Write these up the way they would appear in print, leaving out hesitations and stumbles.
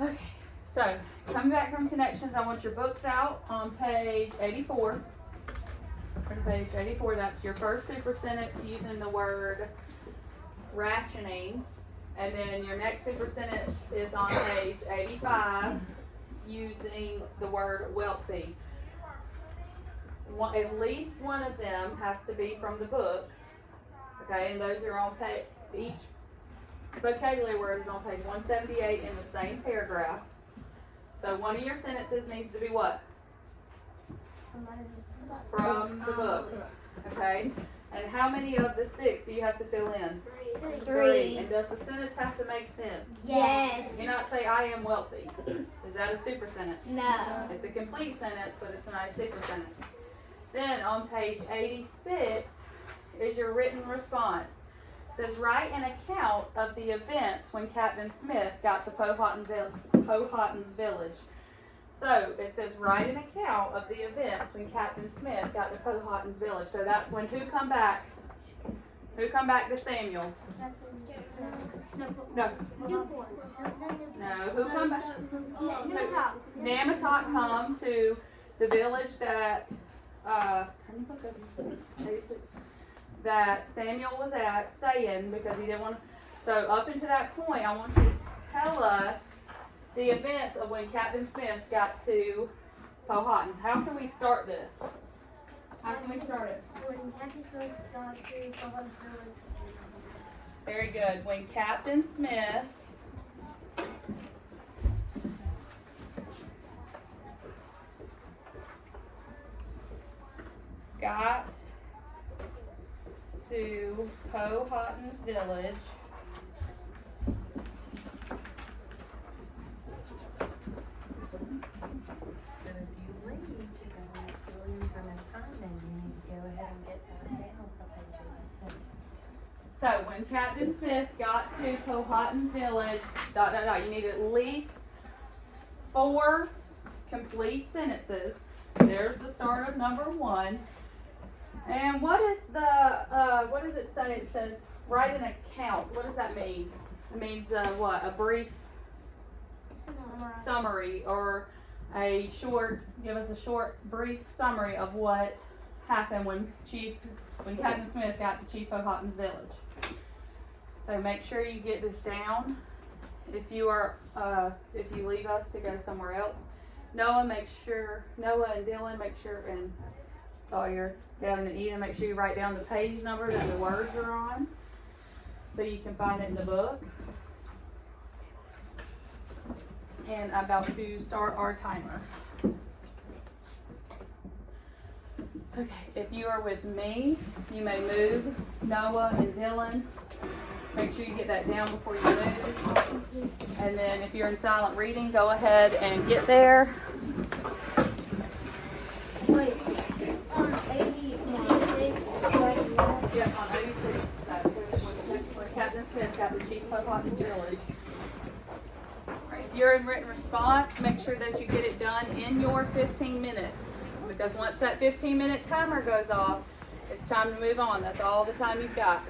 Okay, so coming back from connections, I want your books out on page 84. On page 84, that's your first super sentence using the word rationing. And then your next super sentence is on page 85 using the word wealthy. At least one of them has to be from the book. Okay, and those are on page, each vocabulary word is on page 178 in the same paragraph. So one of your sentences needs to be what? From the book. Okay, and how many of the 6 do you have to fill in? 3. And does the sentence have to make sense? Yes. You cannot say I am wealthy. Is that a super sentence? No. It's a complete sentence, but it's not a super sentence. Then on page 86 is your written response. It says, write an account of the events when Captain Smith got to Powhatan's village. So it says, write an account of the events when Captain Smith got to Powhatan's village. So that's when who come back? Who come back to Samuel? No. No. Who come back? Namatok come to the village that that Samuel was at, staying because he didn't want to. So up until that point, I want you to tell us the events of when Captain Smith got to Powhatan. How can we start this? How can we start it? When Captain Smith got to Powhatan's village. Very good. When Captain Smith got to Powhatan's village, so when Captain Smith got to Powhatan's village, ... You need at least 4 complete sentences. There's the start of number 1. And what is what does it say? It says write an account. What does that mean? It means what? A brief summary, or a short, give us a short, brief summary of what happened when Captain Smith got to Chief Powhatan's village. So make sure you get this down. If you leave us to go somewhere else, Noah and Dylan, make sure, and Sawyer, Gavin and Eden, make sure you write down the page number that the words are on, so you can find it in the book. And I'm about to start our timer. Okay, if you are with me, you may move. Noah and Dylan, make sure you get that down before you move. And then if you're in silent reading, go ahead and get there. Wait, on 86. Yeah, on 86. That's when Captain Smith got to Chief Powhatan's village. If you're in written response, make sure that you get it done in your 15 minutes. Because once that 15-minute timer goes off, it's time to move on. That's all the time you've got.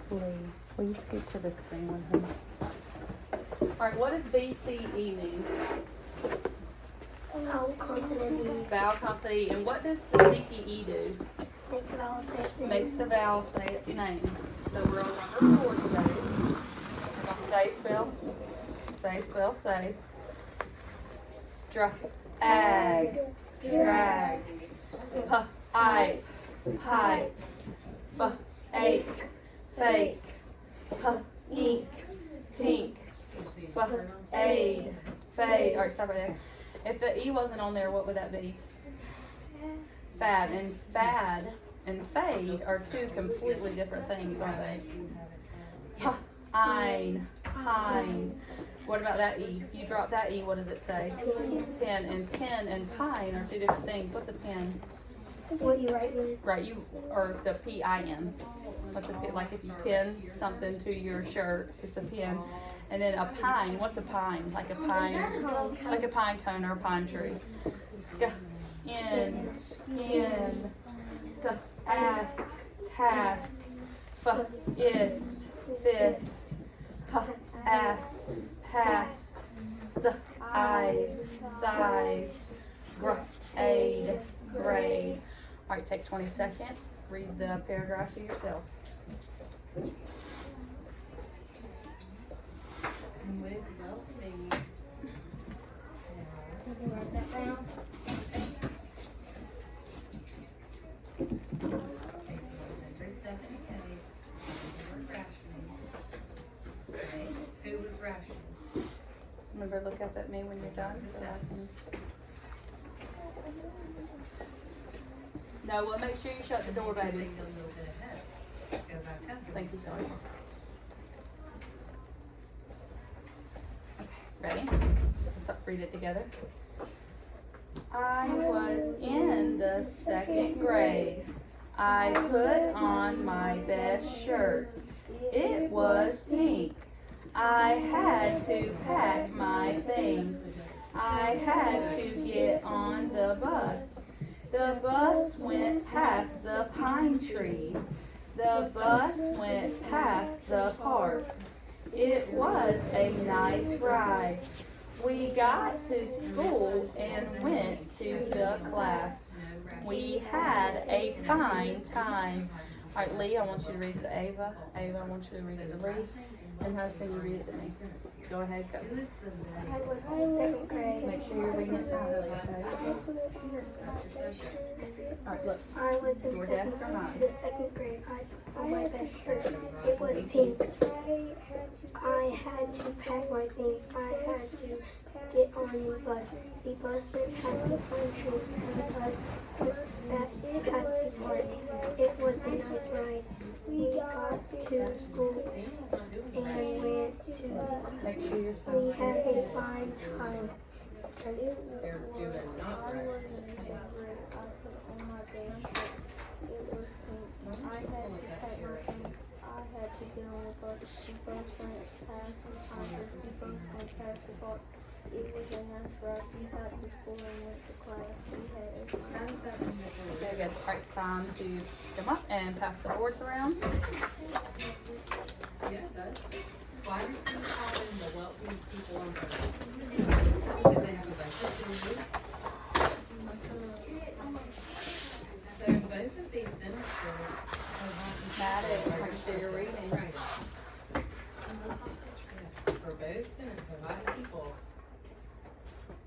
Will you scoot to the screen with him? Alright, what does BCE mean? Vowel, consonant, E. Vowel, consonant, E. And what does the sticky E do? Make the vowel say its name. Makes the vowel say its name. So we're on number 4 today. We're going to say, spell, say. Ag, drag, pipe, ache, fake, ink, pink, aid, fade. Alright, stop right there. If the E wasn't on there, what would that be? Fad. And fad and fade are 2 completely different things, aren't they? Pine. What about that E? If you drop that E, what does it say? Pin. And pin and pine are 2 different things. What's a pin? What you write with. Right, or the PIN. What's a pin? Like if you pin something to your shirt, it's a pin. And then a pine, what's a pine? Like a pine cone or a pine tree. Skin, to ask, past, ist, fist, ast, past, eyes, size, aid, grade. Alright, take 20 seconds, read the paragraph to yourself. With well-being. Can you write that down? Who was rationing? Remember, look up at me when you're done. So I can... No, well, make sure you shut the door, baby. A little bit ahead. Go back up. Thank you, sorry. Ready? Let's read it together. I was in the 2nd grade. I put on my best shirt. It was pink. I had to pack my things. I had to get on the bus. The bus went past the pine trees. The bus went past the park. It was a nice ride. We got to school and went to the class. We had a fine time. All right, Lee, I want you to read it to Ava. Ava, I want you to read it to Lee. And Hudson, you read it to me. Go ahead, go. Who is the I was in 2nd grade. Make sure you're reading it silently, okay? All right, look. I was in Your desk or mine? the 2nd grade. I put on my best shirt. It was pink. I had to pack my things. I had to get on the bus. The bus went past the pine trees and the bus went back past the park. It was a nice ride. We got to school and went to Make sure you're we silent. had a fine time. They're doing not right. It was a nice ride. We got to school and went to class. We had a How does that make Very good. All right, time to come up and pass the boards around. Yeah, it does. Why is he calling the wealthiest people on earth? Because they have a bunch of children. So both of these senators are wanting to. Maddox, make sure you're reading. Right. For both senators, a lot of people.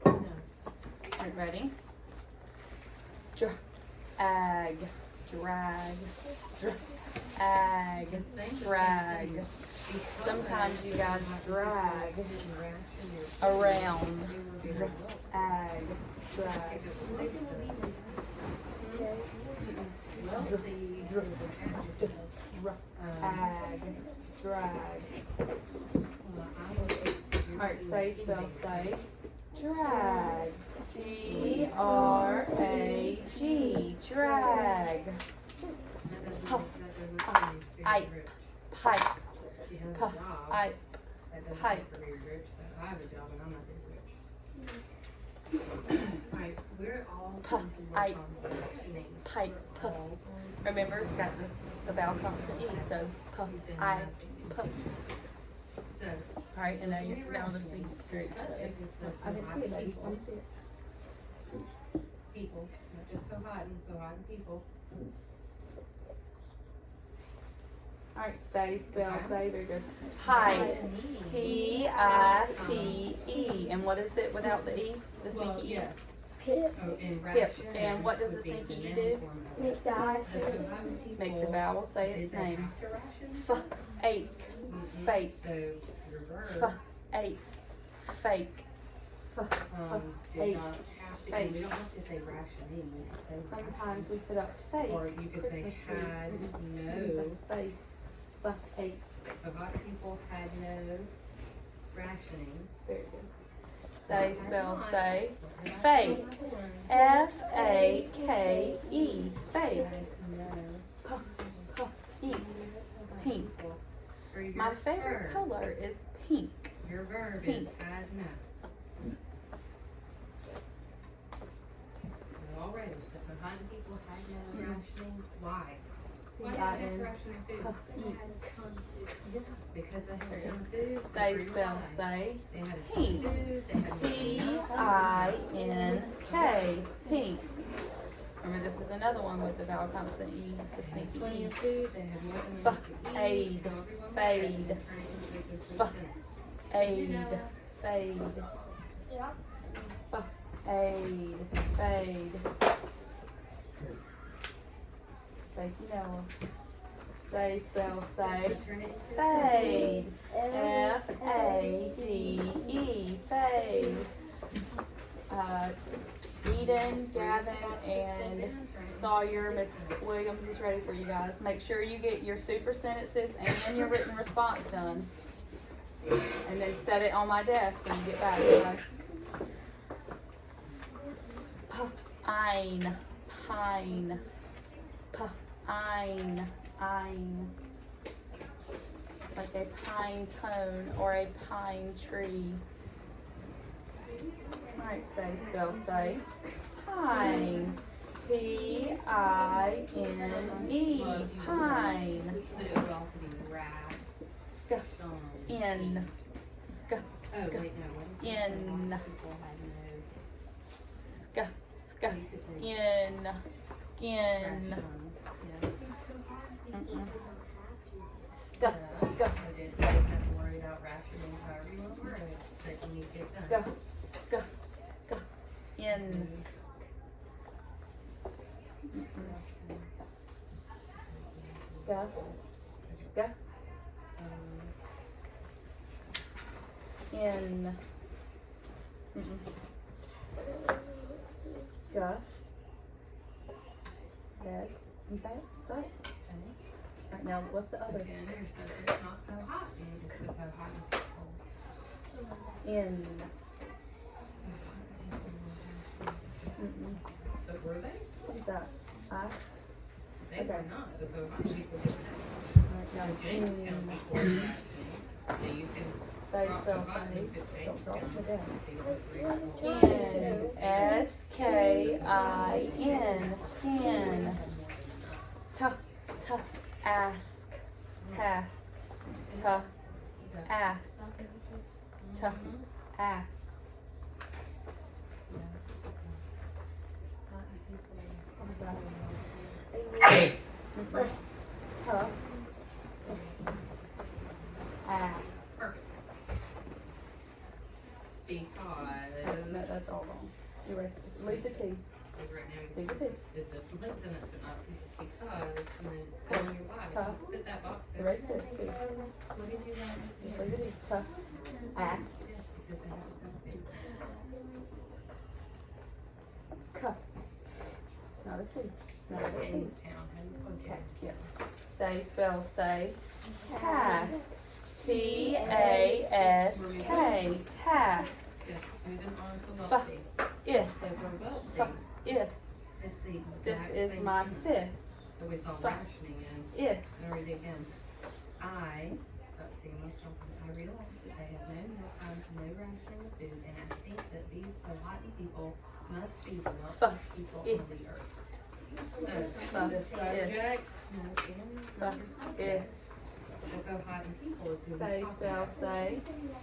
No. All right, ready? Drag, drag, drag, drag. Sometimes you guys drag around. Drag, drag. Drag, drag. Alright, say, spell, say. Drag. D-R-A-G. Drag. Pipe. Pipe. She has a Pipe. job. Pipe. That doesn't Pipe. make her very rich, so I have a job and I'm not this rich. Alright, we're all going to work Pipe. on rationing. Pipe. Remember, it's got this, the vowel consonant E, so I. So, Alright, and now you're, now let's see. Very good. I didn't see it, baby. Let me see it. people, not just Powhatan people. Alright, say, spell, say, very good. Pipe. P-I-P-E. And what is it without the E? The Well, sneaky E? yes. Pip. Oh, and Pip. ration. And what does the would be sneaky E noun do? form of it. Make the eye The Powhatan people, Make the vowel say did its they name. have to ration? Fake. Mhm. Fake. So, your verb, Fake. Fake. did Fake. not have to, Fake. and we don't have to say rationing, we can say Sometimes ration. we put up fake. Or you could say Christmas had trees. no, Space. Fake. Powhatan people had no rationing. Very good. Say, spell, say. Fake. Fake. F-A-K-E. Fake. Pink. Pink. For your My favorite verb, color is pink. Your verb Pink. is had no. So already, the Powhatan people had no rationing. Why? Why do they have P-I-N. rationing food? Eat. Because they had their own food. so Say, reason spell, why. say. They had a Pink. ton of food, they had P-I-N-K. Pink. Remember, this is another one with the vowel consonant E, the sneaky plenty E. of food, they had more than enough to eat. Fade. so everyone Fade. had to turn it into a complete Fuck. sentence. Aid. Fade. Aid. Fade. Thank you, Noah. Say, spell, say. Turn it into a Fade. F-A-D-E. Fade. Eden, Gavin, and Sawyer, Miss Williams is ready for you guys. Make sure you get your super sentences and your written response done. And then set it on my desk when you get back, guys. Pine, pine, pine, ein. Like a pine cone or a pine tree. Alright, say, spell, say. Pine. P-I-N-E. Pine. But it would also be rat, Sk. stone. In. Sk. Oh, Sk. wait, no, what if In. people had Sk. Sk. no, you could say In. Skin. rations, yeah. Mm-mm. Sk. Yeah. Sk. So just don't have to worry about rationing however you want to word it, but you need to get it Sk. done. Sk. Sk. In. Mm-mm. Sk. Sk. In. Mm-mm. Sk. Yes. Okay. So. Right now, what's the other? Again, your subject's not Powhatan, you just go Powhatan people. In. Mm-mm. But were they? What is that? I. They Okay. were not, the Powhatan people did that. Right now. So Jamestown In. people were that. So you can Say, drop spell, Powhatan say. and put Don't drop Jamestown. it down. So you have three or four. Skin. S-K-I-N. Skin. Tuh. Tuh. Ask. Task. Tuh. Ask. Tuh. Ask. What is that? Tuh. Ask. Because. No, that's all wrong. Erase it. Leave the T. Because right now, Big it's a complete sentence, but not simple because, and then fill in your why. Tough. Put that box in. Erase this too. What did you want? Just leave it. Tuh. Ask. Yes, because they have to come in. Cuh. Not a C. Not a C. Jamestown, how do you spell Okay, James? yes. Say, spell, say. Task. T-A-S-K. Task. Good. Moving on to Fuck. wealthy. Is. So for wealthy, Fuck. Is. it's the This exact is same my sentence fist. that we saw Fuck. rationing in. Is. I'm gonna read it again. I realize that they have no meal times, no rationing of food, and I think that these Powhatan people must be the Fuck. wealthiest people Is. on the earth. So, Fuck. the Is. subject, no, Sam, Fuck. not your Is. subject. The Powhatan people is who we're Say, talking spell, about. say.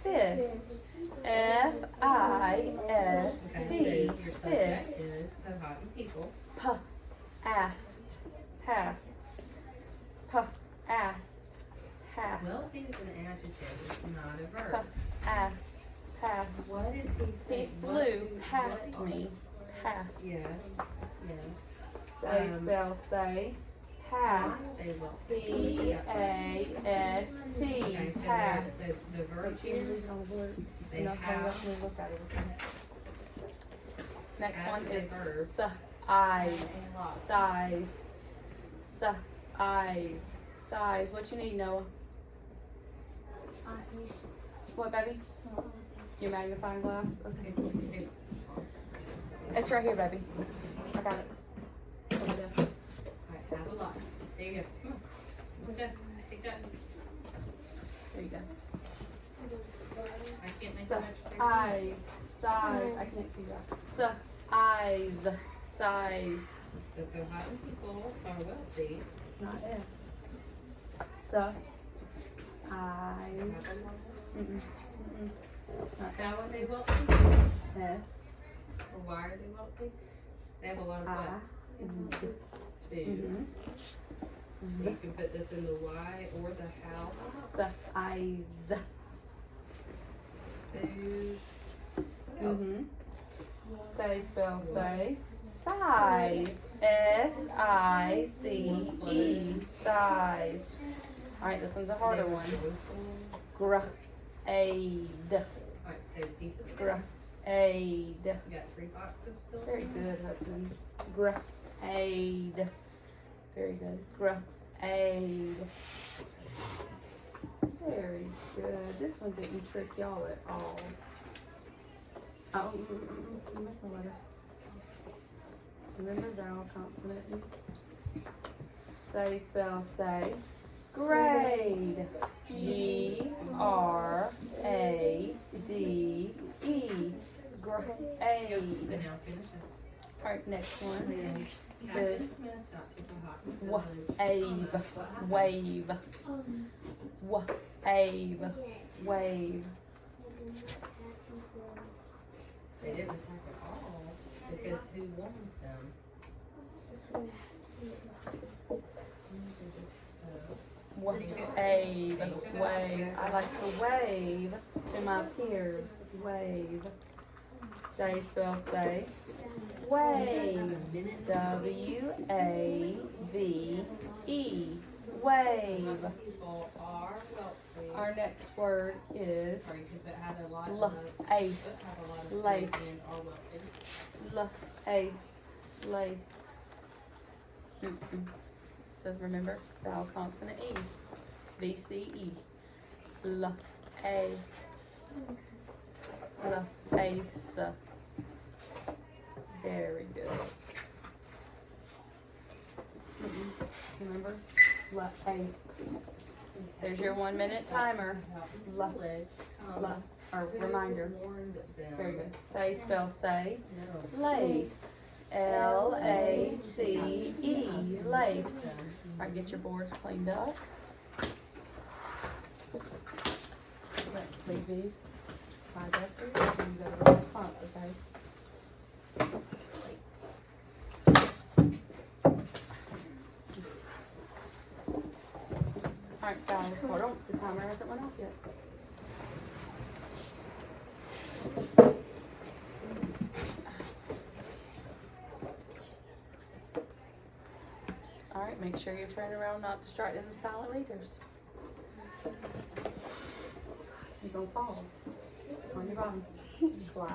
Fist. F-I-S-T. Okay, so your subject Fist. is Powhatan people. Puh. Asked. Past. Puh. Asked. Past. Wealthy is an adjective, it's not a Puh. verb. Asked. Past. What is he He saying? flew past me. Past. Yes, yes. Say, spell, say. Past. Stay wealthy. P-A-S-T. Okay, so Past. so the verb here, they have, Next one After the is verb. eyes. a lot. Size. Eyes. Size. What you need, Noah? What, baby? Your magnifying glass? Okay. It's, It's right here, baby. I got it. Over there. I have a lot. There you go. Come on. Let's go. Take that. There you go. I can't make So, that much bigger. eyes. Size. I can't see that. Eyes. Size. The Powhatan people are wealthy not S. S. I. Mm-mm. Mm-mm. Not How are they wealthy? S. Or why are they wealthy? They have a lot of I. what? Z. Food. Mm-hmm. You can put this in the Y or the how. S. Eyes. Food. What else? Mm-hmm. Say, spell, say. Size. S-I-C-E. Size. Alright, this one's a harder one. Grade. Alright, say the pieces again. Grade. You got 3 boxes filled? Very good, Hudson. Grade. Very good. Grade. Very good. This one didn't trick y'all at all. Oh, you missed a letter. Remember vowel, consonant. Say, spell, say. Grade. G-R-A-D-E. So Grade. now finish this. Alright, next one. Cassie Smith got to the hot Wave. Wave. Wave. Wave. They didn't attack at all because who warned them? Wave. Wave. I like to wave to my peers. Wave. Say, spell, say. Wave. W-A-V-E. Wave. People are wealthy. Our next word is Or you could put have a lot of lace. have a lot of Lace. food and are wealthy. Lace. Lace. Mm-mm. So remember, vowel, consonant, E. V-C-E. Lace. Lace. Very good. Remember? Lace. There's your 1 minute timer. La, la, or reminder. Warned them. Very good. Say, spell, say. No. Lace. L-A-C-E. Lace. Alright, get your boards cleaned up. Leave these. My dusters. And you go to the response, okay? Alright, guys, hold on. The timer hasn't went off yet. Alright, make sure you turn around, not distracted in the silent readers. You're gonna fall on your bottom. Slide.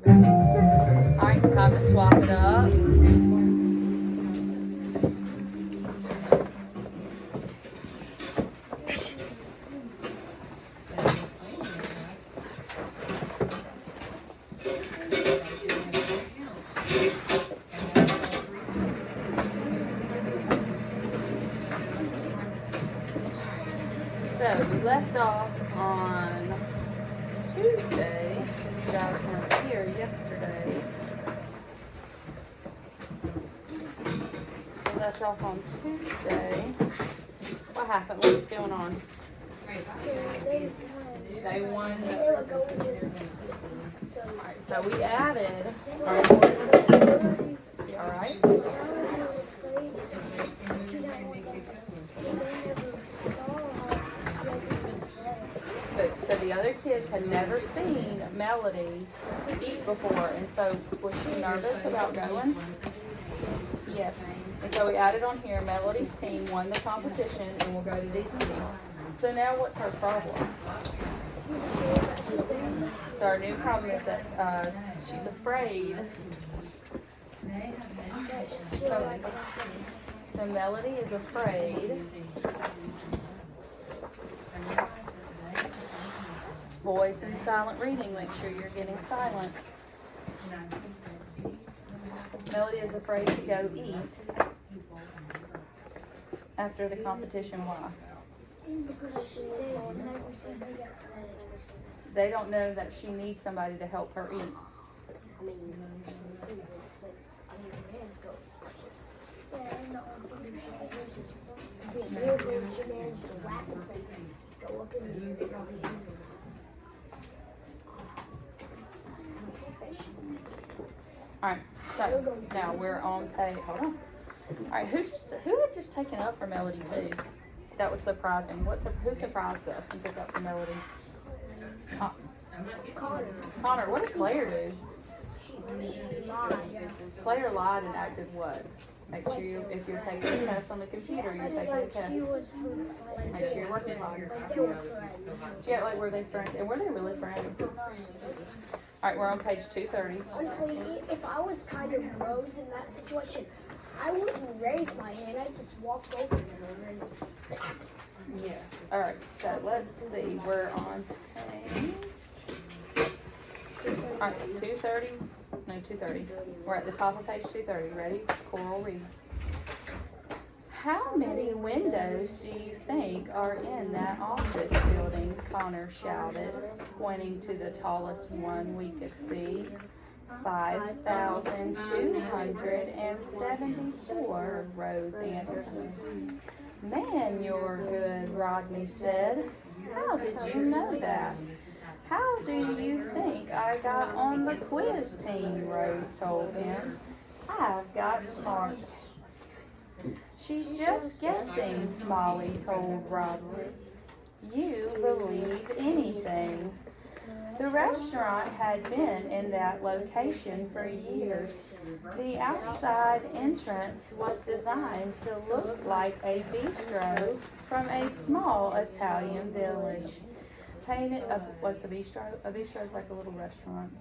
Ready? Alright, time to swap it up. So we left off on Tuesday. You guys weren't here yesterday. We left off on Tuesday. What happened? What's going on? They won. Alright, so we added. You alright? So the other kids had never seen Melody eat before, and so was she nervous about going? Yes. And so we added on here, Melody's team won the competition and will go to DC. So now what's her problem? So our new problem is that she's afraid. So Melody is afraid. Voids and silent reading, make sure you're getting silent. Melody is afraid to go eat after the competition. Why? They don't know that she needs somebody to help her eat. I mean, fingers, like, your hands go. Yeah, and the arm fingers you can use is the real way you manage to whack the thing. Go up in the hand. Alright, so now we're on page, hold on. Alright, who had just taken up for Melody too? That was surprising. Who surprised us and took up for Melody? Connor, what did Claire do? She lied. Claire lied and acted what? Make sure if you're taking a test on the computer, you're taking a test. Make sure you're working hard. They were friends. Yeah, like were they friends? And were they really friends? Alright, we're on page 230. Honestly, if I was kind of Rose in that situation, I wouldn't raise my hand. I'd just walk over them and snap. Yes. Alright, so let's see. We're on page. Alright, 230. No, 230. We're at the top of page 230. Ready? Coral read. How many windows do you think are in that office building? Connor shouted, pointing to the tallest one we could see. 5,274, Rose answered. Man, you're good, Rodney said. How did you know that? How do you think I got on the quiz team? Rose told him. I've got smarts. She's just guessing, Molly told Rodney. You believe anything. The restaurant had been in that location for years. The outside entrance was designed to look like a bistro from a small Italian village. Painted, what's a bistro? A bistro is like a little restaurant.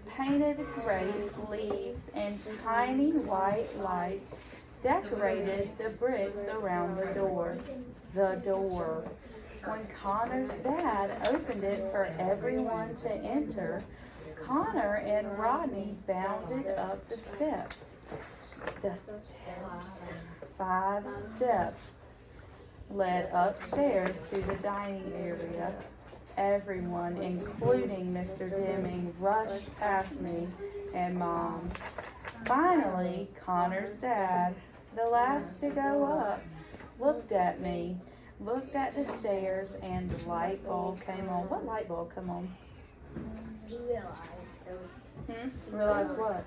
Painted grape leaves and tiny white lights decorated the bricks around the door. The door. When Connor's dad opened it for everyone to enter, Connor and Rodney bounded up the steps. The steps. 5 steps led upstairs to the dining area. Everyone, including Mr. Deming, rushed past me and Mom. Finally, Connor's dad, the last to go up, looked at me, looked at the stairs, and the light bulb came on. What light bulb come on? He realized. Realized what?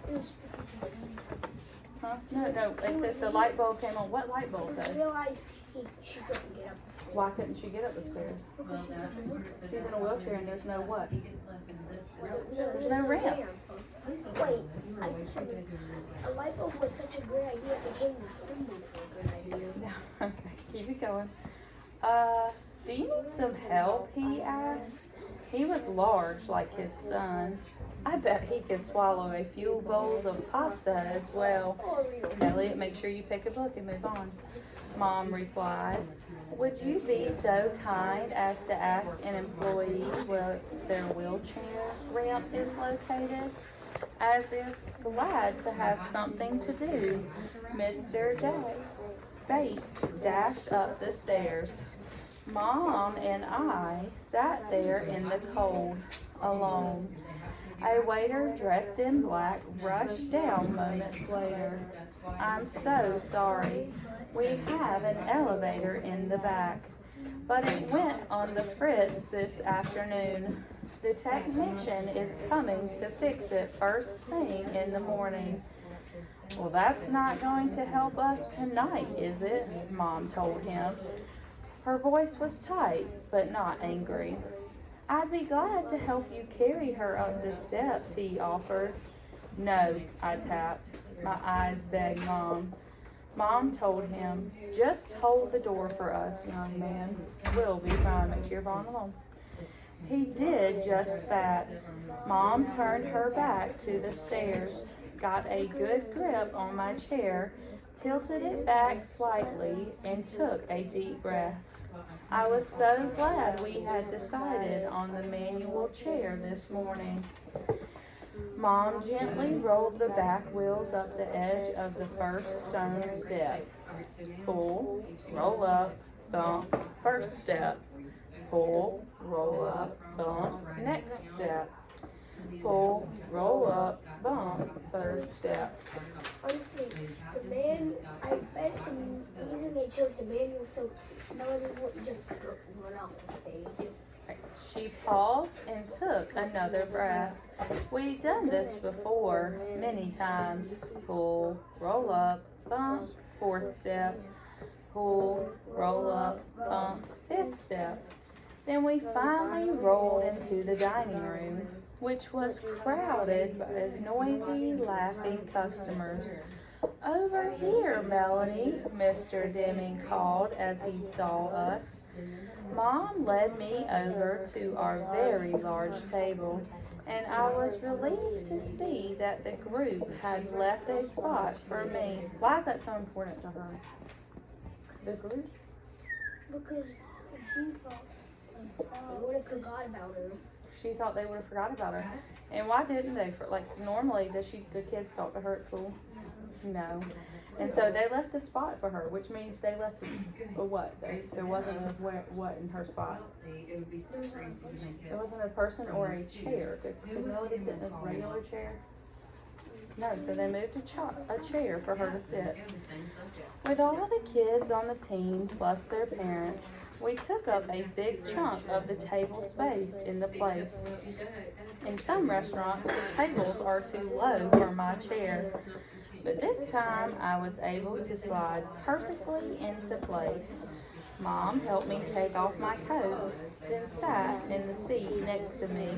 Huh? No, it says the light bulb came on. What light bulb He though? realized she couldn't get up the stairs. Why couldn't she get up the stairs? Well, that's. She's in a wheelchair and there's no what? He gets left in this. There's no ramp. Wait, I just remembered. A light bulb was such a great idea, it became the symbol for a good idea. Okay, keep it going. Do you need some help? He asked. He was large like his son. I bet he could swallow a few bowls of pasta as well. Elliot, make sure you pick a book and move on. Mom replied, would you be so kind as to ask an employee where their wheelchair ramp is located? As if glad to have something to do, Mr. Bates dashed up the stairs. Mom and I sat there in the cold, alone. A waiter dressed in black rushed down moments later. I'm so sorry. We have an elevator in the back, but it went on the fritz this afternoon. The technician is coming to fix it first thing in the morning. Well, that's not going to help us tonight, is it? Mom told him. Her voice was tight, but not angry. I'd be glad to help you carry her up the steps, he offered. No, I tapped. My eyes begged Mom. Mom told him, just hold the door for us, young man. We'll be fine. Make sure you're following along. He did just that. Mom turned her back to the stairs, got a good grip on my chair, tilted it back slightly, and took a deep breath. I was so glad we had decided on the manual chair this morning. Mom gently rolled the back wheels up the edge of the first stone step. Pull, roll up, bump, first step. Pull, roll up, bump, next step. pull, roll up, bump, third step. Honestly, the man, I bet the reason they chose the manual so Melody wouldn't just run off the stage. She paused and took another breath. We'd done this before, many times. Pull, roll up, bump, fourth step. Pull, roll up, bump, fifth step. Then we finally rolled into the dining room, which was crowded by noisy, laughing customers. Over here, Melanie, Mr. Deming called as he saw us. Mom led me over to our very large table, and I was relieved to see that the group had left a spot for me. Why is that so important to her? The group? Because she thought they would have forgot about her. She thought they would have forgot about her. And why didn't they? Normally, the kids talk to her at school? No. And so they left a spot for her, which means they left a what? There wasn't a what in her spot? It would be so crazy to think There wasn't a person or a chair. Could Melody sit in a regular chair? No, so they moved a chair for her to sit. With all the kids on the team plus their parents, we took up a big chunk of the table space in the place. In some restaurants, the tables are too low for my chair, but this time I was able to slide perfectly into place. Mom helped me take off my coat, then sat in the seat next to me.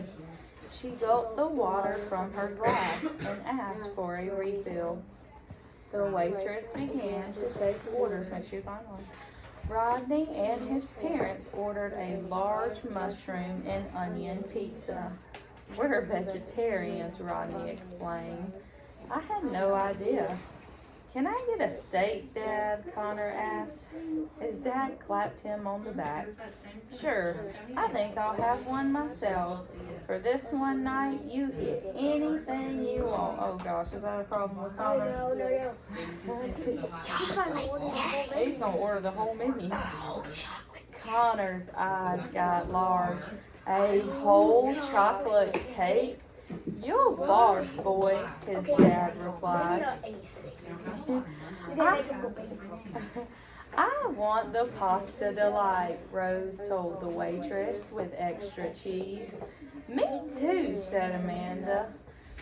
She gulped the water from her glass and asked for a refill. The waitress began to take orders. Make sure you find one. Rodney and his parents ordered a large mushroom and onion pizza. We're vegetarians, Rodney explained. I had no idea. Can I get a steak, Dad? Connor asked. His dad clapped him on the back. Sure, I think I'll have one myself. For this one night, you get anything you want. Oh gosh, is that a problem with Connor? No. He's gonna order the whole menu. Connor's eyes got large. A whole chocolate cake? You'll barf, boy, his dad replied. I want the pasta delight, Rose told the waitress with extra cheese. Me too, said Amanda.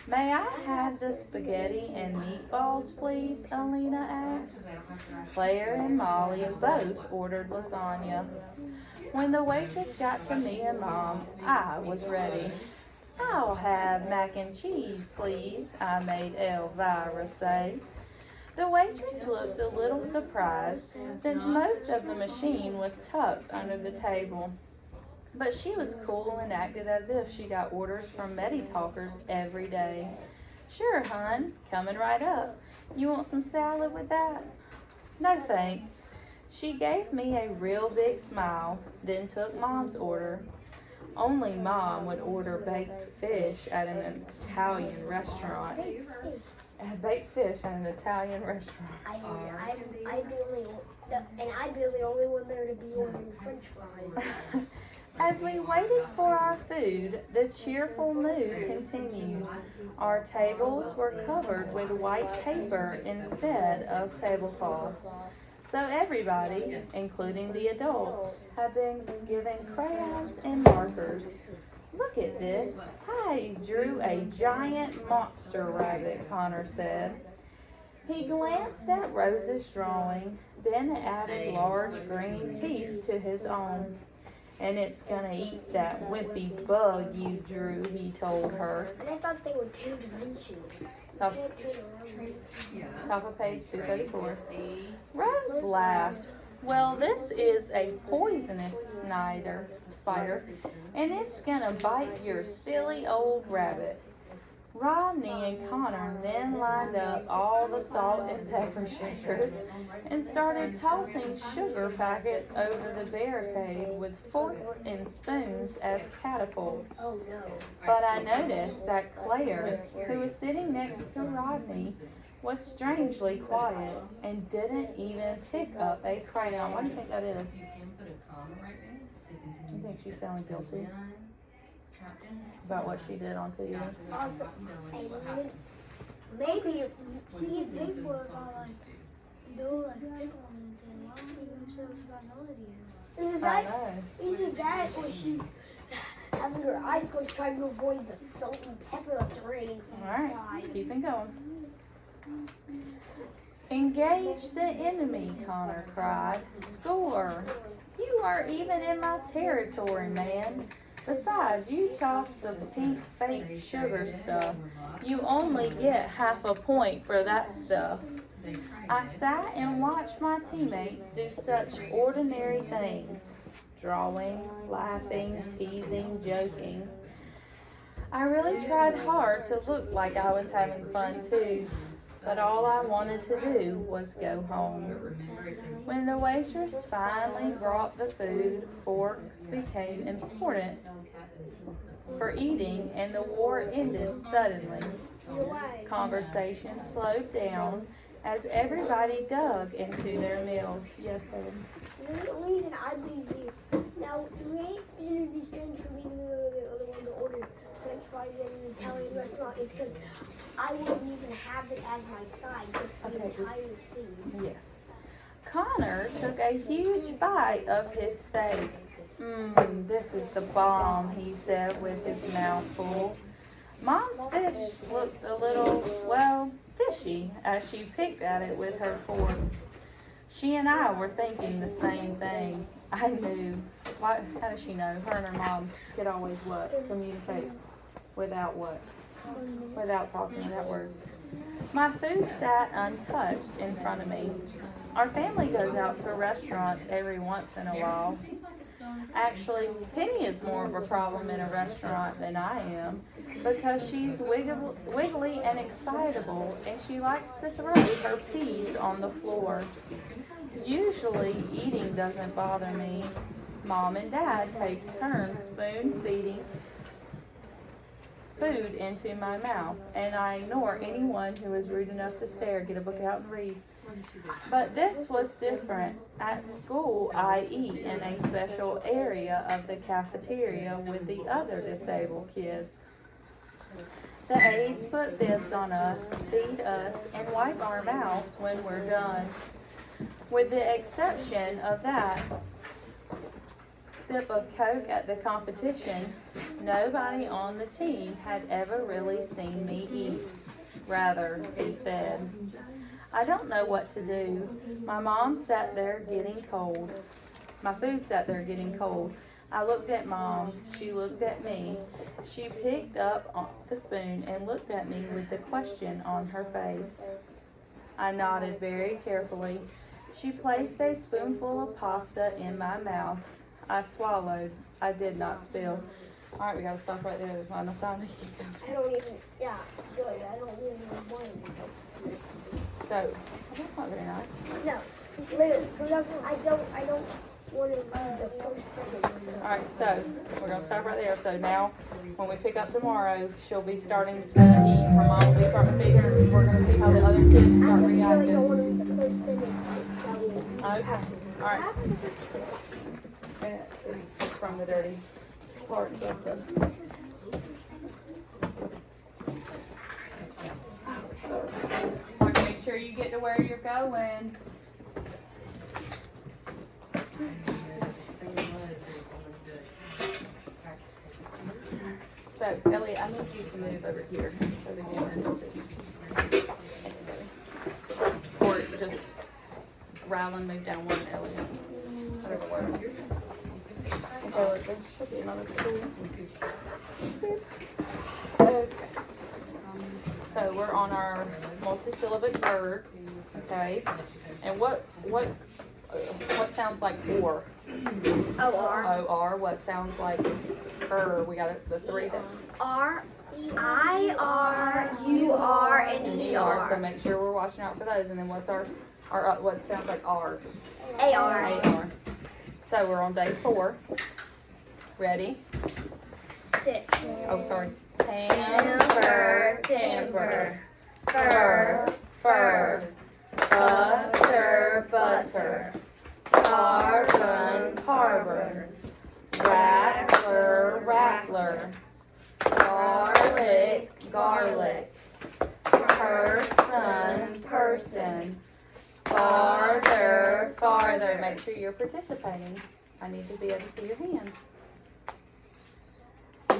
May I have the spaghetti and meatballs, please? Alina asked. Claire and Molly both ordered lasagna. When the waitress got to me and Mom, I was ready. I'll have mac and cheese, please, I made Elvira say. The waitress looked a little surprised, since most of the machine was tucked under the table. But she was cool and acted as if she got orders from Medi-Talkers every day. Sure, hon, coming right up. You want some salad with that? No, thanks. She gave me a real big smile, then took Mom's order. Only Mom would order baked fish at an Italian restaurant. Baked fish at an Italian restaurant. I'd be the only one there to be ordering French fries. As we waited for our food, the cheerful mood continued. Our tables were covered with white paper instead of tablecloths. So everybody, including the adults, had been given crayons and markers. Look at this. I drew a giant monster rabbit, Connor said. He glanced at Rose's drawing, then added large green teeth to his own. And it's gonna eat that wimpy bug you drew, he told her. And I thought they were two-dimensional. Top of page 234. Rose laughed. Well, this is a poisonous spider, and it's gonna bite your silly old rabbit. Rodney and Connor then lined up all the salt and pepper shakers and started tossing sugar packets over the barricade with forks and spoons as catapults. Oh no. But I noticed that Claire, who was sitting next to Rodney, was strangely quiet and didn't even pick up a crayon. What do you think that is? You think she's feeling guilty? about what she did on TV? Also, maybe she's big for about like do like pickles and why don't you go show us about Melody? Is I that know. either that or she's having her eyes closed trying to avoid the salt and pepper that's raining from the Alright, sky? keeping going. Engage the enemy, Connor cried. Score! You are even in my territory, man. Besides, you tossed the pink fake sugar stuff. You only get half a point for that stuff. I sat and watched my teammates do such ordinary things. Drawing, laughing, teasing, joking. I really tried hard to look like I was having fun too, but all I wanted to do was go home. When the waitress finally brought the food, forks became important for eating and the war ended suddenly. Conversation slowed down as everybody dug into their meals. Yes, baby. The only reason I leave you now, the reason it'd be strange for me to be the other one to order French fries in an Italian restaurant is because I wouldn't even have it as my side, just the entire thing. Yes. Connor took a huge bite of his steak. This is the bomb, he said with his mouth full. Mom's fish looked a little, well, fishy as she picked at it with her fork. She and I were thinking the same thing. I knew. How does she know? Her and her mom could always what? Communicate without what? Without talking, without words. My food sat untouched in front of me. Our family goes out to restaurants every once in a while. Actually, Penny is more of a problem in a restaurant than I am because she's wiggly and excitable and she likes to throw her peas on the floor. Usually, eating doesn't bother me. Mom and Dad take turns spoon feeding food into my mouth, and I ignore anyone who is rude enough to stare. Get a book out and read. But this was different. At school, I eat in a special area of the cafeteria with the other disabled kids. The aides put bibs on us, feed us, and wipe our mouths when we're done. With the exception of that sip of Coke at the competition, nobody on the team had ever really seen me eat, rather be fed. I don't know what to do. My mom sat there getting cold. My food sat there getting cold. I looked at Mom. She looked at me. She picked up the spoon and looked at me with the question on her face. I nodded very carefully. She placed a spoonful of pasta in my mouth. I swallowed. I did not spill. All right, we gotta stop right there. There's not enough time to keep going. I don't even, yeah, good. I don't even want to. So, that's not very nice. No, just, I don't want to read the first sentence. All right, so we're gonna stop right there. So now, when we pick up tomorrow, she'll be starting to eat. Her mom will be starting to feed her. We're gonna see how the other kids I start just really don't reacting. want to read the first sentence. Okay. All right. And it's from the dirty parts of the. Make sure you get to where you're going. So, Elliot, I need you to move over here so the camera can see. Or just Rylan move down one, Elliot. Whatever works. Okay, look, there should be another tool. Okay. So we're on our multisyllabic words, okay? And what sounds like or? O-R. O-R. What sounds like we got the three that. R, I-R, U-R, and E-R. So E-R. make sure we're watching out for those. And then what's our what sounds like R? A-R. A-R. So we're on day 4. Ready? Sit. Oh, sorry. Temper, temper. Fur, Fur. Butter, butter. Carbon, carbon. Rattler, rattler. garlic, garlic. Person, person. Farther, farther. Make sure you're participating. I need to be able to see your hands.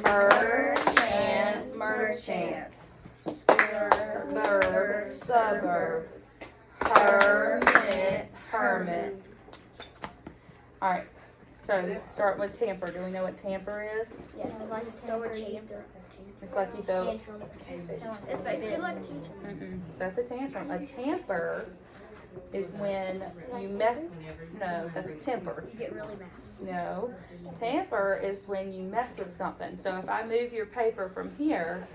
Merchant, merchant. Suburb, suburb. Hermit, hermit. Alright, so start with tamper. Do we know what tamper is? Yeah, it's like throw a tantrum. It's like you throw. It's basically like a tantrum. That's a tantrum. A tamper is when you mess. No, that's temper. You get really mad. No, tamper is when you mess with something. So if I move your paper from here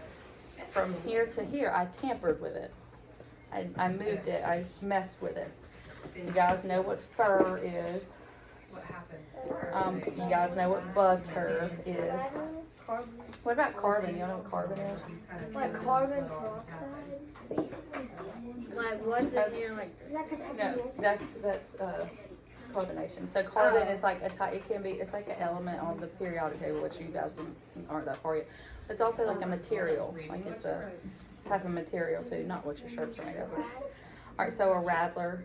to here, I tampered with it. I moved it. I messed with it. You guys know what fur is. What happened? You guys know what butter is. What about carbon? You know what carbon is? Like carbon peroxide? Like what's in here? Like No, that's carbonation. So carbon is like it's like an element on the periodic table, which you guys aren't that far yet. It's also like a material, like it's a type of material too, not what your shirts are made of. All right, so a rattler,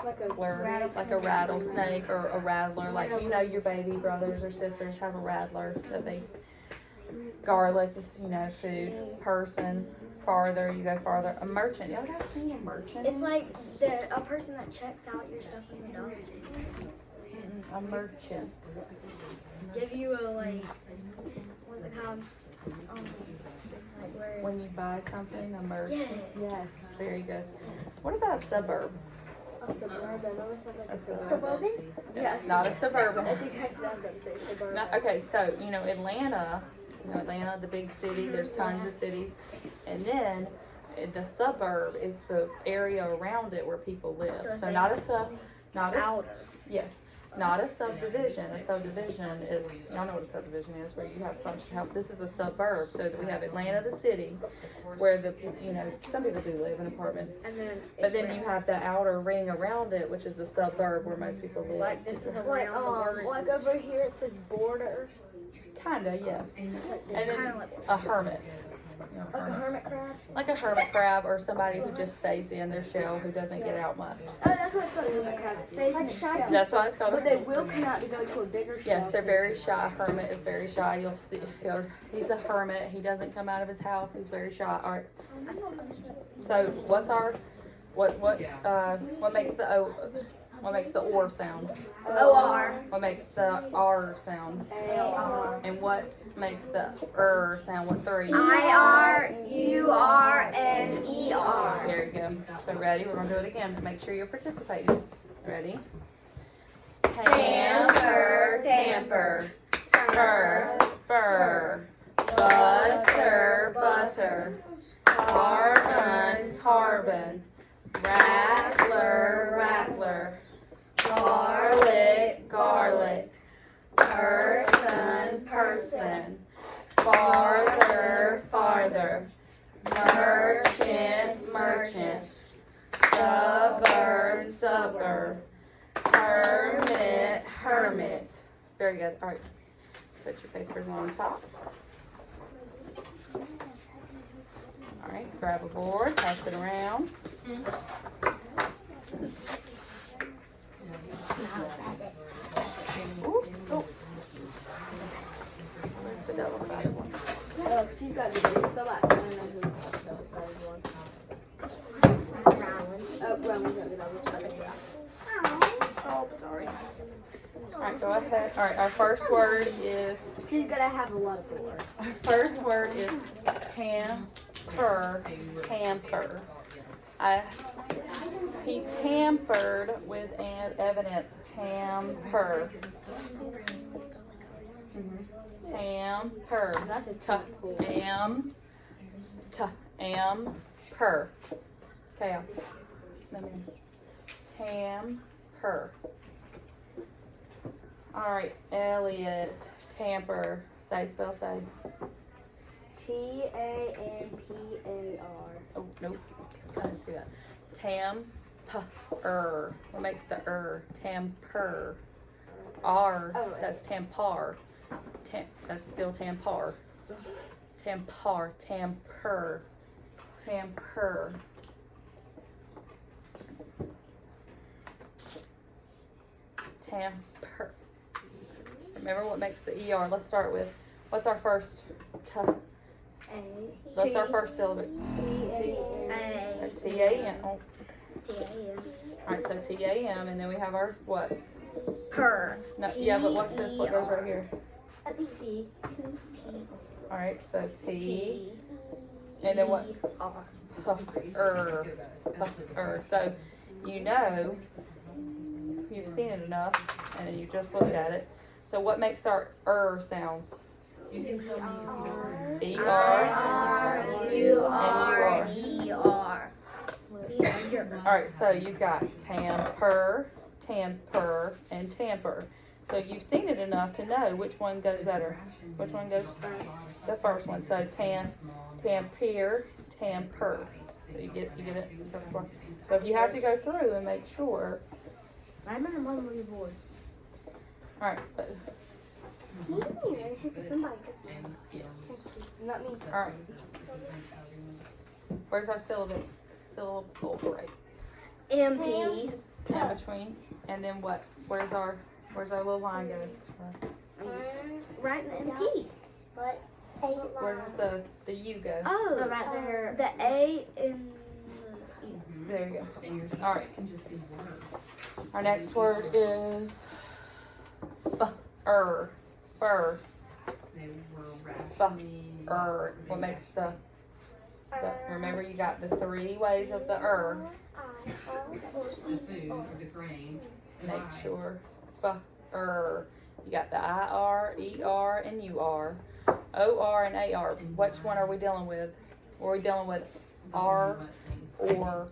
like a rattlesnake or a rattler, like you know your baby brothers or sisters have a rattler that they. Garlic is food. Person, farther, you go farther. A merchant, y'all got to be a merchant. it's like a person that checks out your stuff in the dump. A merchant. Give you a like, what's it called? Like where? When you buy something, a merchant. Yes. Very good. What about a suburb? A suburban. A suburb. Suburban? Yes. Not a suburban. That's exactly what I was going to say. Suburban. Not, okay, so Atlanta, the big city. There's tons of cities, and then the suburb is the area around it where people live. So not a Outer. yes, not a subdivision. A subdivision is y'all know what a subdivision is, where you have a bunch of houses. This is a suburb. So we have Atlanta, the city, where some people do live in apartments. And then. But then you have the outer ring around it, which is the suburb where most people live. Like this is around the word. Like over here it says border. Kinda, yes. And then Kinda like a hermit. Like a hermit crab. Like a hermit crab or somebody who just stays in their shell, who doesn't get out much. Oh, that's what it's called. Hermit crab. It stays in its shell. That's why it's called But they will come out to go to a bigger shell. yes, they're very shy. Hermit is very shy. You'll see, he's a hermit. He doesn't come out of his house. He's very shy. All right. So what makes the or sound? O-R. What makes the R sound? A-R. And what makes the sound? What three? I-R, U-R, and E-R. There you go. So ready? We're gonna do it again. Make sure you're participating. Ready? Tamper, tamper. Fur, fur. Butter, butter. Carbon, carbon. Rattler, rattler. Garlic, garlic. Person, person. Farther, farther. Merchant, merchant. Suburb, suburb. Hermit, hermit. Very good. All right. Put your papers on top. All right. Grab a board. Pass it around. Ooh, oh. Where's the double-sided one? Oh, she's got the big so much. Oh, sorry. Alright, go ahead. Alright, our first word is, She's gonna have a lot of work. our first word is tamper, tamper. He tampered with evidence, tamper. Tamper. That's a Tamper. Chaos. Tamper. Alright, Elliot. Tamper. Spell say. T-A-M-P-A-R. Oh, nope. I didn't see that. Tamper. What makes the Tamper. R. Oh, right. That's tampar. That's still tampar. Tampar, tamper, tamper. Tamper. Remember what makes the ER. Let's start with, what's our first What's our first syllable? T-A-M. Oh. Alright, so T-A-M, and then we have our what? Per. No, yeah, but what's this? What goes right here? P. Alright, so T. And then what? So, you know, you've seen it enough, and then you just looked at it. So what makes our sounds? You can tell me if you don't remember. E-R. Alright, so you've got tamper, tamper, and tamper. So you've seen it enough to know which one goes better. Which one goes first? The first one. So tamper, tamper. So you get it? So if you have to go through and make sure. I remember one where you bored. Alright, so. Not me. Alright. Where's our syllable break? MP. In between. And then what? Where's our little line go? Right in the MP. Where does the U go? Oh, right there. The A and the E. There you go. And your All right. can just be words. Our next word is fur. Fur. They were rationing. What makes the remember you got the 3 ways of the The food or the grain. Make sure you got the IR, ER, and UR. OR and AR. Which one are we dealing with? Are we dealing with R or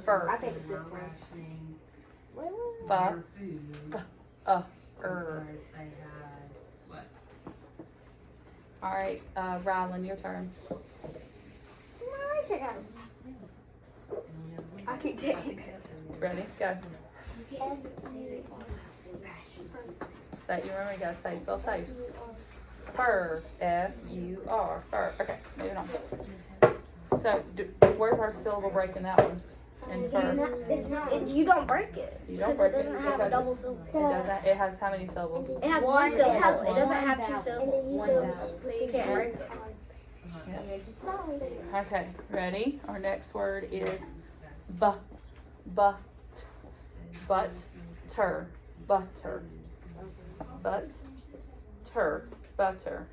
first? I think it's this one. Because they had what? Alright, Rylan, your turn. I can take it. Ready? Go. Say, you remember you gotta say, spell safe. Fur, F-U-R, fur. Okay, moving on. So, where's our syllable break in that one? In fur. You don't break it. You don't Because break it doesn't have a because double syllable. It doesn't. It has how many syllables? It has one syllable. It doesn't have 2 syllables. So you can't break it. Okay, ready? Our next word is butter, butter, butter.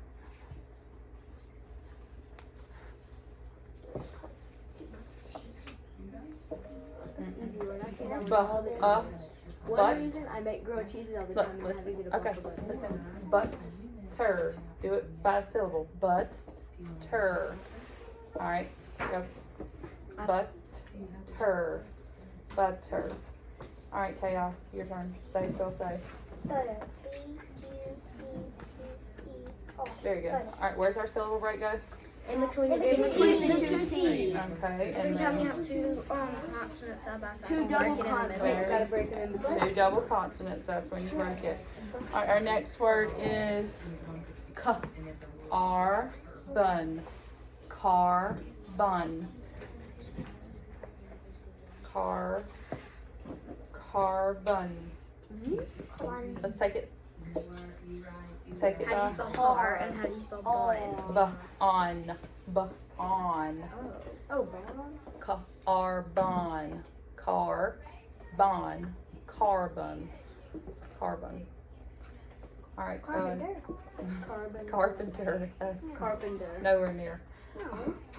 One reason I make grilled cheeses all the time and I have to Listen, get a okay, bunch of butter. listen. Butter. Do it by a syllable. Butter. Alright, go. Butter. Butter. Alright, Chaos, your turn. Say, spell, say. Very good. Alright, where's our syllable break go? In between the 2 C's. Okay, Every and time you then have 2 consonants side by side. 2 you double break it in the middle. consonants, gotta break them in between. 2 double consonants, that's when you break it. Alright, our next word is carbon. Carbon. Carbon. Let's take it. Take it How do you spell car and how do you spell bun? on. Oh, brown? Carbon. Carbon. Alright, carpenter. That's Carpenter. nowhere near.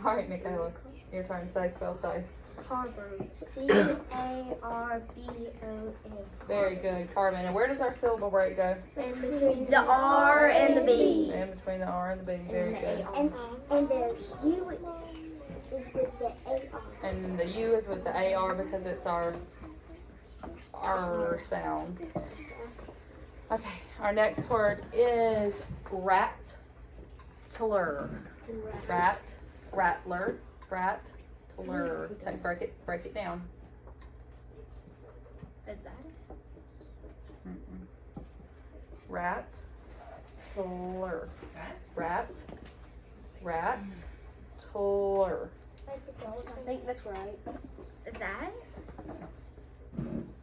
Alright, Michaela, your turn. Say, spell, say. Carbon. C-A-R-B-O-N. Very good, carbon. And where does our syllable break go? In between the R and the B. In between the R and the B. Very good. And the U is with the AR. And the U is with the AR because it's our R sound. Okay, our next word is rattler. Rattler. Okay, break it down. Is that it? Rattler. Rattler. Okay. Rattler. I think that's right. Is that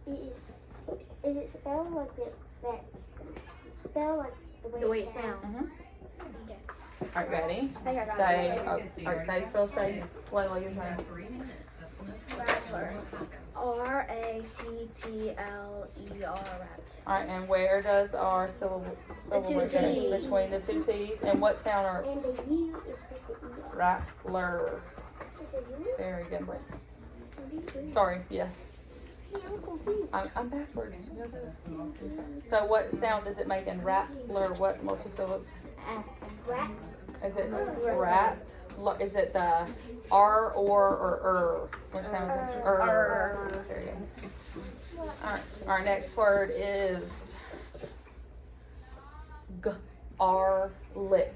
Is it spelled like that? Spell like the way it sounds? Mhm. Alright, ready? I think I got Say, it. alright, say, still say, Layla, your You turn. have 3 minutes, that's enough. Rattler. Rattler. Alright, and where does our syllable two go? T's. Between the two T's? And what sound are And the U is with the ER. Rattler? Is it U? Very good. Hey, Sorry, yes. I'm confused. I'm backwards. You know that? So what sound does it make in Rattler? What multisyllable? Rat. Is it rat? Is it the R or Which sound is it? Very good. Alright, our next word is garlic.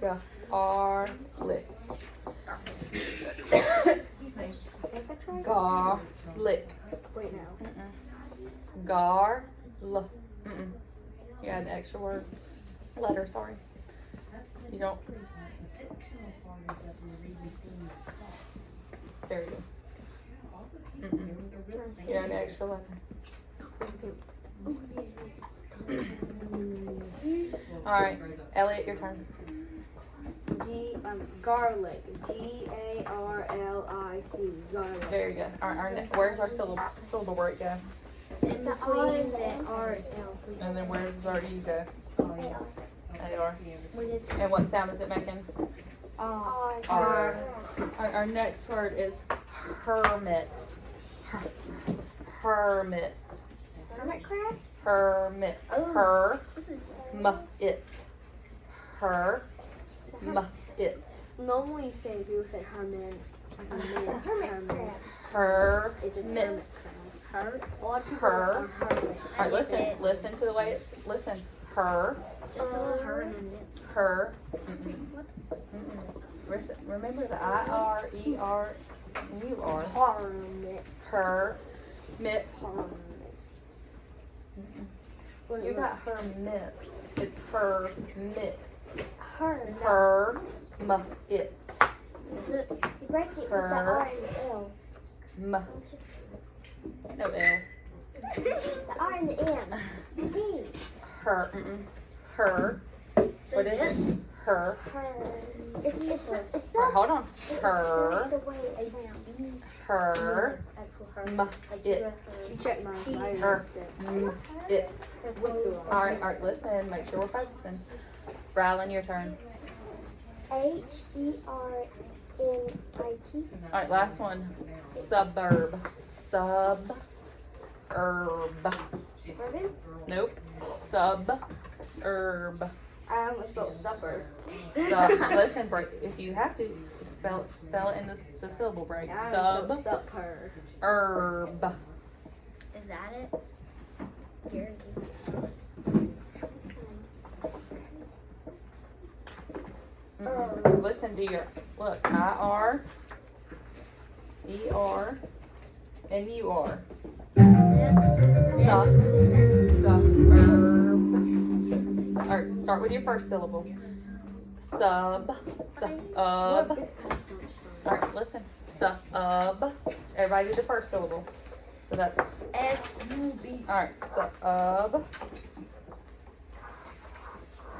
Garlic. Garlic. Excuse me. Garlic. Wait now. Gar. You add the extra word. Letter, sorry. You don't. There you go. You add an extra letter. Alright, Elliot, your turn. Garlic. Garlic. Garlic. Very good. Where's our syllable word go? In between the R and L. And then where does our E go? AR. When it's And what sound is it making? R. R. Our next word is hermit. Hermit. Hermit crab? Hermit. Oh. This is It. It. normally you say people say hermit. Hermit. It's just Hermit. hermit crab. A lot of people Her. are hermit. Alright, listen to the way it's, listen. Her. Just a little her and it. Her. Remember the I-R, E-R, U-R. Hermit. Her. Mit. Hermit. You got her mit. It's her mit. Her. Her. It. You break it with the R and the L. No L. The R and the M. The D. Her. Her. What is it? Her. Her. It's Alright, spelled hold on. Her. the way it sounds. Her. It. You check my Her. It. Alright, listen. Make sure we're focusing. Rylan, your turn. Hermit. Alright, last one. Suburb. Suburb. Suburban? Nope. Suburb. I almost spelled supper. Listen, break. If you have to, spell it in the syllable break. Suburb. Supper. Is that it? Guaranteed. Listen to your look. I-R, E-R, and U-R. Suburb. Start with your first syllable. Sub. Alright, listen. Sub. Everybody do the first syllable. So that's S-U-B. alright. Sub.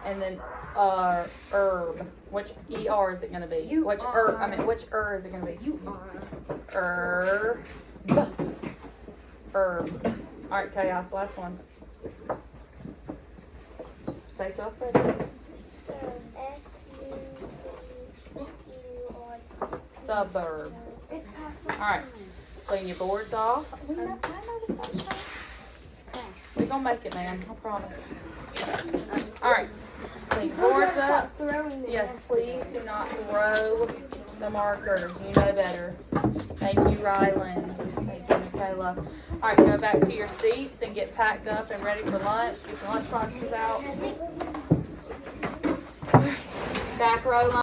And then herb. Which ER is it gonna be? You Which are. which is it gonna be? You are. Herb. Alright, Chaos, last one. Say to us, baby. Suburb. It's past Alright. Clean your boards off. We're gonna make it, man. I promise. Alright. Clean your boards up. Throwing the Yes, please do not throw the markers. You know better. Thank you, Rylan. Thank you, Michaela. Alright, go back to your seats and get packed up and ready for lunch. Get your lunch boxes out. Back row line.